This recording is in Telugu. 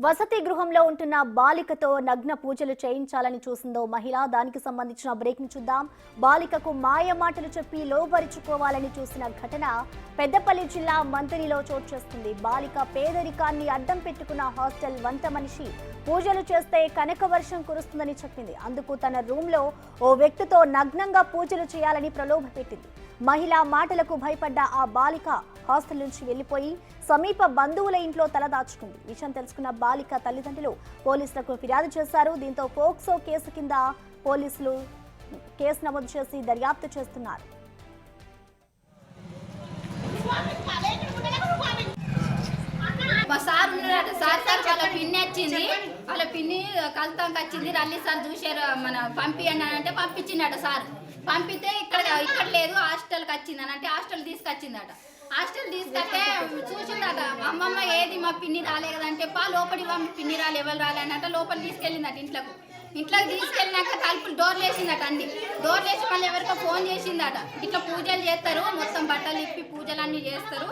వసతి గృహంలో ఉంటున్న బాలికతో నగ్న పూజలు చేయించాలని చూసిందో మహిళ. దానికి సంబంధించిన బ్రేక్ ని చూద్దాం. బాలికకు మాయ మాటలు చెప్పి లోబరుచుకోవాలని చూసిన ఘటన పెద్దపల్లి జిల్లా మంతనిలో చోటు చేసుకుంది. బాలిక పేదరికాన్ని అడ్డం పెట్టుకున్న హాస్టల్ వంట మనిషి పూజలు చేస్తే కనక వర్షం కురుస్తుందని చెప్పింది. అందుకు తన రూమ్ లో ఓ వ్యక్తితో నగ్నంగా పూజలు చేయాలని ప్రలోభ పెట్టింది. మహిళ మాటలకు భయపడ్డ ఆ బాలిక హాస్టల్ నుంచి వెళ్లిపోయి సమీప బంధువుల ఇంట్లో తలదాచుకుంది. విషయం తెలుసుకున్న బాలిక తల్లిదండ్రులు పోలీసులకు ఫిర్యాదు చేశారు. దీంతో పోక్సో కేసు కింద పోలీసులు కేసు నమోదు చేసి దర్యాప్తు చేస్తున్నారు. మా సార్ ఉన్నాడు. సార్ వాళ్ళ పిన్ని వచ్చింది, వాళ్ళ పిన్ని కలుతాంకి వచ్చింది. రల్లి సార్ చూసారు, మన పంపియండి అంటే పంపించిందట. సార్ పంపితే ఇక్కడ లేదు, హాస్టల్కి వచ్చింది అని అంటే హాస్టల్ తీసుకొచ్చిందట. హాస్టల్ తీసుకొస్తే చూసిందట, అమ్మమ్మ ఏది మా పిన్ని రాలే కదంటే లోపలికి మీ పిన్ని రాలే, ఎవరు రాలే అన్నట్టు లోపలి తీసుకెళ్ళిందట. ఇంట్లోకి తీసుకెళ్ళినాక తలుపులు డోర్లు వేసిందట. అన్ని డోర్లు వేసి మళ్ళీ ఎవరికో ఫోన్ చేసిందట. ఇట్లా పూజలు చేస్తారు, మొత్తం బట్టలు ఇప్పి పూజలు అన్నీ చేస్తారు.